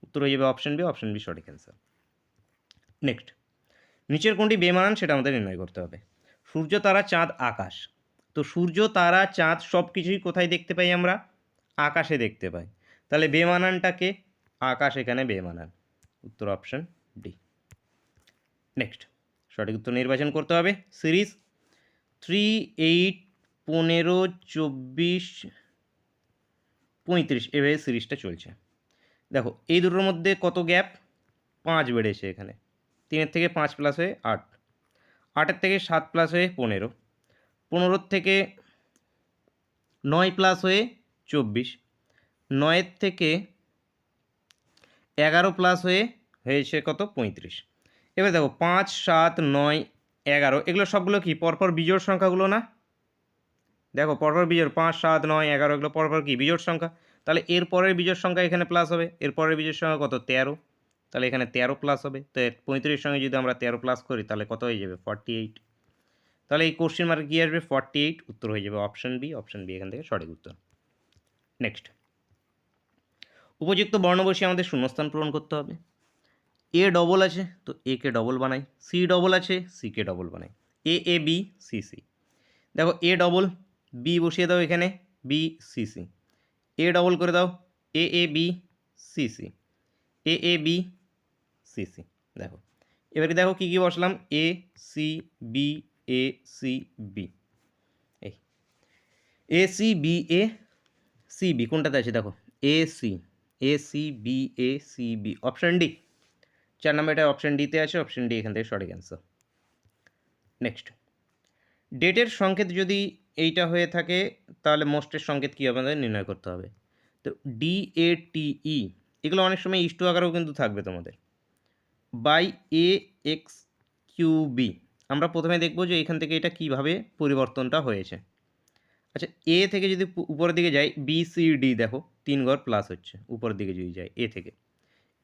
উত্তর হয়ে যাবে অপশান বি। অপশান বি সঠিক অ্যান্সার। নেক্সট, নিচের কোনটি বেমানান সেটা আমাদের নির্ণয় করতে হবে। সূর্য, তারা, চাঁদ, আকাশ। তো সূর্য, তারা, চাঁদ সব কিছুই কোথায় দেখতে পাই আমরা, আকাশে দেখতে পাই। তাহলে বেমানানটাকে, আকাশ এখানে বেমানান, উত্তর অপশান ডি। নেক্সট, সঠিক উত্তর নির্বাচন করতে হবে। সিরিজ 3, 8, 15, 24, 35 এভাবে সিরিজটা চলছে। দেখো এই দুটোর মধ্যে কত গ্যাপ, 5 বেড়েছে এখানে, 3-এর থেকে 5 প্লাস হয়ে 8, 8-এর থেকে 7 প্লাস হয়ে 15, 15-র থেকে 9 প্লাস হয়ে 24, 9-এর থেকে 11 প্লাস হয়ে হয়েছে কত 35। এবার দেখো 5, 7, 9, 11 এগুলো সবগুলো কি পরপর বিজোড় সংখ্যাগুলো না? দেখো পরপর বিজোড় 5, 7, 9, 11 এগুলো পরপর কি বিজোড় সংখ্যা। তাহলে এর পরের বিজোড় সংখ্যা এখানে প্লাস হবে, এর পরের বিজোড় সংখ্যা কত 13, তাহলে এখানে 13 প্লাস হবে। তো 35 সঙ্গে যদি আমরা 13 প্লাস করি তাহলে কত হয়ে যাবে 48। তাহলে এই কোশ্চেন মার্কে কী আসবে 48, উত্তর হয়ে যাবে অপশন বি। অপশন বি এখান থেকে সঠিক উত্তর। নেক্সট, উপযুক্ত বর্ণ বসিয়ে আমাদের শূন্যস্থান পূরণ করতে হবে। এ ডবল আছে তো এ কে ডবল বানাই, সি ডবল আছে সি কে ডবল বানাই, A A B C C. দেখো এ ডবল, বি বসিয়ে দাও এখানে, B C C. A double করে দাও, A A B C C, A A B C C. দেখো এবারে দেখো কী কী বসলাম, A C B, A C B, এই A C B A C B কোনটাতে আছে দেখো, A C B A C B, option D. 4 নম্বর এটা অপশান ডিতে আছে, অপশান ডি এখান থেকে সঠিক অ্যান্সার। নেক্সট, ডেটের সংকেত যদি এইটা হয়ে থাকে তাহলে মোস্টের সংকেত কী হবে আমাদের নির্ণয় করতে হবে। তো ডি এ টি ই এগুলো অনেক সময় ইস্টু আকারেও কিন্তু থাকবে তোমাদের, by A X Q B. আমরা প্রথমে দেখব যে এখান থেকে এটা কিভাবে পরিবর্তনটা হয়েছে। আচ্ছা, এ থেকে যদি উপরের দিকে যাই, বি সি ডি দেখো 3 ঘর প্লাস হচ্ছে উপরের দিকে যদি যাই এ থেকে।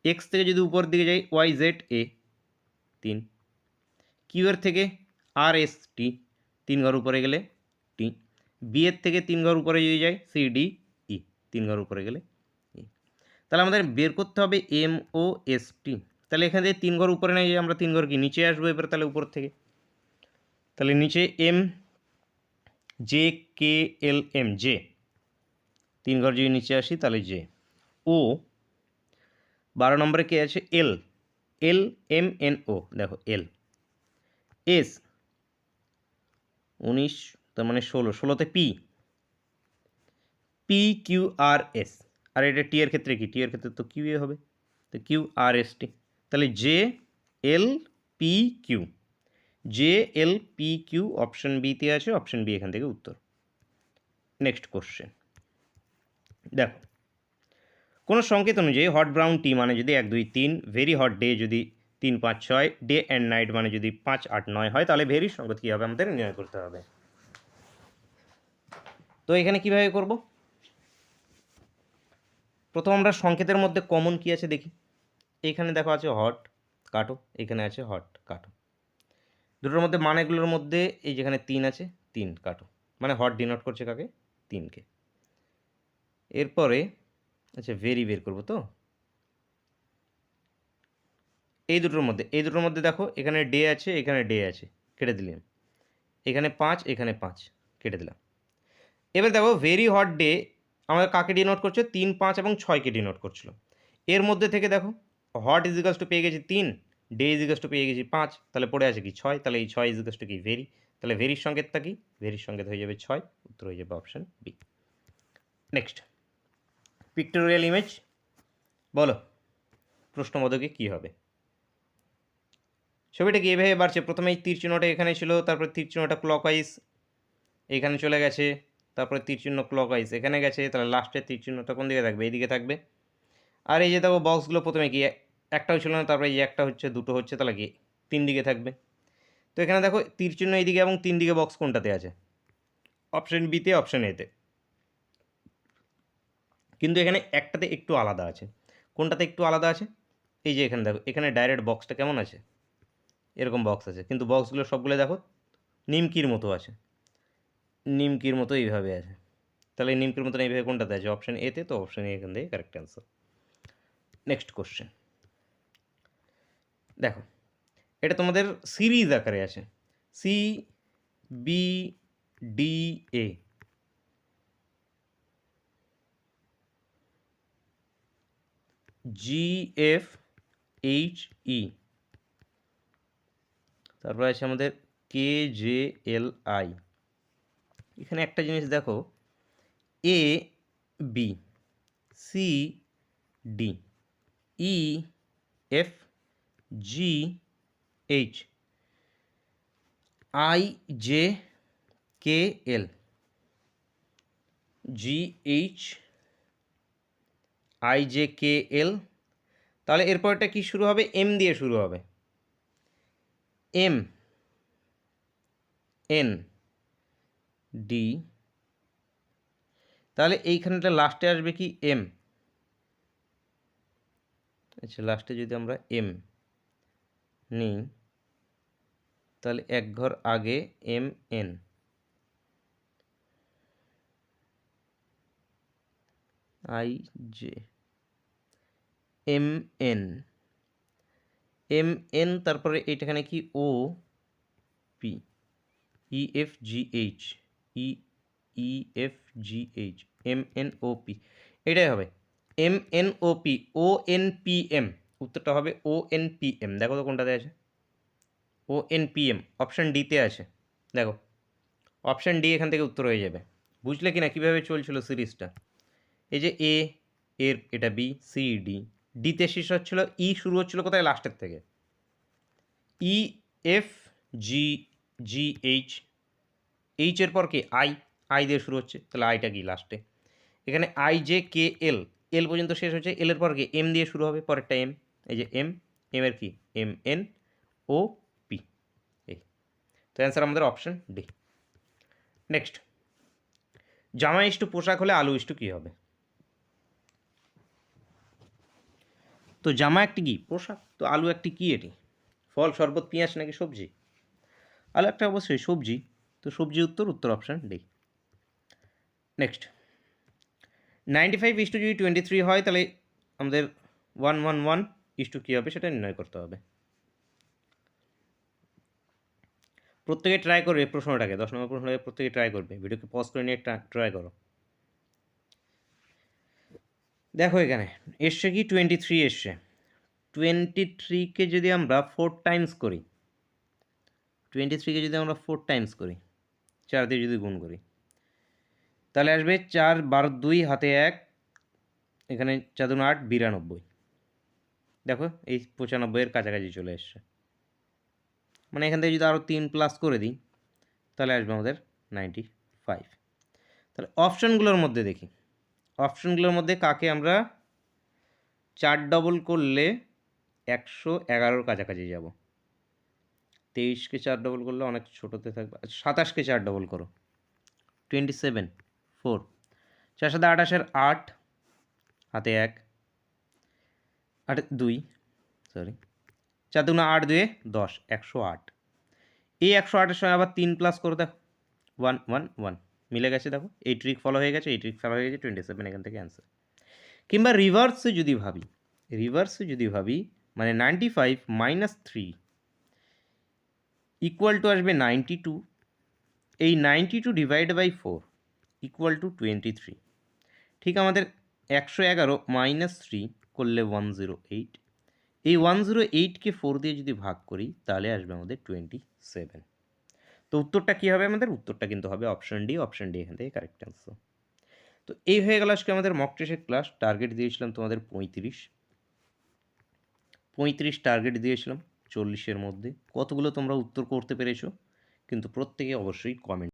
এক্স থেকে যদি উপরের দিকে যাই ওয়াই জেড এ 3, কিউ এর থেকে আর এস টি 3 ঘর উপরে গেলে টি, বি এর থেকে 3 ঘর উপরে যদি যাই সি ডি ই 3 ঘর উপরে গেলে ই। তাহলে আমাদের বের করতে হবে এম ও এস টি। তাহলে এখান থেকে 3 ঘর উপরে নেই, আমরা 3 ঘর কি নিচে আসবো এবার, তাহলে উপর থেকে তাহলে নিচে M J K L M J 3 ঘর যদি নিচে আসি তাহলে জে। ও 12 নম্বরে কে আছে এল, এল এম এন ও দেখো এল। এস 19 তার মানে 16, 16তে P, P Q R S. আর এটা টি এর ক্ষেত্রে কি, টি এর ক্ষেত্রে তো কিউ এ হবে, তো কিউ আর এস টি। তাহলে J L P Q, J L P Q option বিতে আছে, অপশন বি এখান থেকে উত্তর। নেক্সট কোশ্চেন দেখো, কোনো সংকেত অনুযায়ী হট ব্রাউন টি মানে যদি 1 2 3, ভেরি হট ডে যদি 3 5 6, ডে অ্যান্ড নাইট মানে যদি 5 8 9 হয়, তাহলে ভেরি সংকেত কী হবে আমাদের নির্ণয় করতে হবে। তো এখানে কীভাবে করব, প্রথম আমরা সংকেতের মধ্যে কমন কী আছে দেখি। এইখানে দেখো আছে হট, কাটো, এখানে আছে হট, কাটো। দুটোর মধ্যে মানেগুলোর মধ্যে এই যেখানে 3 আছে 3 কাটো, মানে হট ডিনোট করছে কাকে 3কে। এরপরে আচ্ছা ভেরি বের করবো, তো এই দুটোর মধ্যে দেখো এখানে ডে আছে এখানে ডে আছে, কেটে দিলাম। এখানে 5 এখানে 5 কেটে দিলাম। এবার দেখো ভেরি হট ডে আমাদের কাকে ডিনোট করছে 3 5 এবং 6কে ডিনোট করছিল। এর মধ্যে থেকে দেখো হট ইজিকালস টু পেয়ে গেছি 3, ডে ইজিকালস টু পেয়ে গেছি 5, তাহলে পড়ে আছে কি 6, তাহলে এই 6 ইজিকালস টু কি ভেরি, তাহলে ভেরির সংকেতটা কি, ভেরির সংকেত হয়ে যাবে 6, উত্তর হয়ে যাবে option B. Next, pictorial image বলো প্রশ্নবোধকে কী হবে। ছবিটা কি এভাবে বাড়ছে, প্রথমে এই তীর চিহ্নটা এখানে ছিল, তারপরে তীর চিহ্নটা ক্লকওয়াইজ এখানে চলে গেছে, তারপরে তীর চিহ্ন ক্লকওয়াইজ এখানে গেছে, তাহলে লাস্টের তীর চিহ্নটা কোন দিকে থাকবে, এইদিকে থাকবে। আর এই যে দেখো বক্সগুলো প্রথমে কি একটাও ছিল না, তারপরে এই একটা হচ্ছে দুটো হচ্ছে, তাহলে কি 3 দিকে থাকবে। তো এখানে দেখো তীর চিহ্ন এইদিকে এবং 3 দিকে বক্স কোনটাতে আছে, অপশন বিতে, অপশন এতে। কিন্তু এখানে একটাতে একটু আলাদা আছে, কোনটাতে একটু আলাদা আছে, এই যে এখানে দেখো এখানে ডাইরেক্ট বক্সটা কেমন আছে, এরকম বক্স আছে, কিন্তু বক্সগুলো সবগুলো দেখো নিমকির মতো আছে, নিমকির মতো এইভাবে আছে। তাহলে নিমকির মতন এইভাবে কোনটাতে আছে, অপশন এতে, তো অপশন এ এখান থেকে কারেক্ট অ্যান্সার। নেক্সট কোশ্চেন দেখো, এটা তোমাদের সিরিজ আকারে আছে, C B D A, G F H E, তারপরে আছে আমাদের কে জে এল আই। এখানে একটা জিনিস দেখো, A B C D E F G H I J K L, G H I J K L, তাহলে এরপরটা কি শুরু হবে? এম দিয়ে শুরু হবে। এম এন ডি, তাহলে এইখানটা লাস্টে আসবে কি? এম। আচ্ছা, লাস্টে যদি আমরা এম নিই তাহলে এক ঘর আগে M N, I J, M N, M N, তারপরে এইটাখানে কি? O P, E F G H, E E F G H, M N O P, এটাই হবে M N O P, O N P M. উত্তরটা হবে ও N P M. দেখো তো কোনটাতে আছে? O N P M, option ডিতে আছে। দেখো, অপশান ডি এখান থেকে উত্তর হয়ে যাবে। বুঝলে কি না কীভাবে চলছিল সিরিজটা? এই যে এ, এর এটা বি, সি ডি, ডিতে শেষ হচ্ছিল, ই শুরু হচ্ছিল কোথায়? লাস্টের থেকে। ই এফ জি, জি এইচ, এইচের পর কি? আই, আই দিয়ে শুরু হচ্ছে, তাহলে আইটা কি? লাস্টে। এখানে আই জে কে এল, এল পর্যন্ত শেষ হচ্ছে, এলের পর কি? এম দিয়ে শুরু হবে, পরেরটা এম। এই যে এম, এমের কি? M N O P. এই তো অ্যান্সার আমাদের অপশান ডি। নেক্সট, জামা ইস্টু পোশাক হলে আলু ইস্টু কী হবে? তো জামা একটি কি? পোশাক। তো আলু একটি কি? এটি ফল, শরবত, পেঁয়াজ নাকি সবজি? আলু একটা অবশ্যই সবজি। তো সবজি উত্তর, উত্তর অপশান ডি। নেক্সট, 95 যদি 23 হয় তাহলে আমাদের 111 কী হবে সেটা নির্ণয় করতে হবে। প্রত্যেকে ট্রাই করবে প্রশ্নটাকে, 10 নম্বর প্রশ্নটাকে প্রত্যেকে ট্রাই করবে। ভিডিওকে পজ করে নিয়ে ট্রাই করো। দেখো এখানে এসছে কি? 23 এসছে। 23কে যদি আমরা 4 টাইমস করি, 23কে যদি আমরা 4 টাইমস করি, 4 দিয়ে যদি গুণ করি, তাহলে আসবে 4 12 2 হাতে 1, এখানে 4 2 8, 92। দেখো এই 95-এর কাছাকাছি চলে এসছে। মানে এখান থেকে যদি আরও 3 প্লাস করে দিই তাহলে আসবে আমাদের 95। তাহলে অপশানগুলোর মধ্যে দেখি, অপশানগুলোর মধ্যে কাকে আমরা 4 ডবল করলে 111-র কাছাকাছি যাব। 23কে 4 ডবল করলে অনেক ছোটোতে থাকবে। 27কে 4 ডবল করো, 27 4, 4 7 28-এর 8 হাতে 1, 8 2, সরি 4 2 8 2 10, 108। এই 108-এর সঙ্গে আবার 3 প্লাস করে দেখো, 1 1 1 মিলে গেছে। দেখো এই ট্রিক ফলো হয়ে গেছে, এই ট্রিক ফলো হয়ে গেছে, 27 এখান থেকে অ্যান্সার। কিংবা রিভার্সে যদি ভাবি, রিভার্সে যদি ভাবি মানে 95 - 3 ইকুয়াল টু আসবে 92। এই 92 ডিভাইড বাই 4 ইকুয়াল টু 23। ঠিক আমাদের 111 - 3 করলে 108। এই 108কে 4 দিয়ে যদি ভাগ করি তাহলে আসবে আমাদের 27। তো উত্তরটা কী হবে? আমাদের উত্তরটা কিন্তু হবে অপশান ডি। অপশান ডি এখান থেকে কারেক্ট অ্যান্সার। তো এই হয়ে গেল আজকে আমাদের মক টেস্টের ক্লাস। টার্গেট দিয়েছিলাম তোমাদের 35 টার্গেট দিয়েছিলাম 40-এর মধ্যে। কতগুলো তোমরা উত্তর করতে পেরেছো কিন্তু প্রত্যেকে অবশ্যই কমেন্ট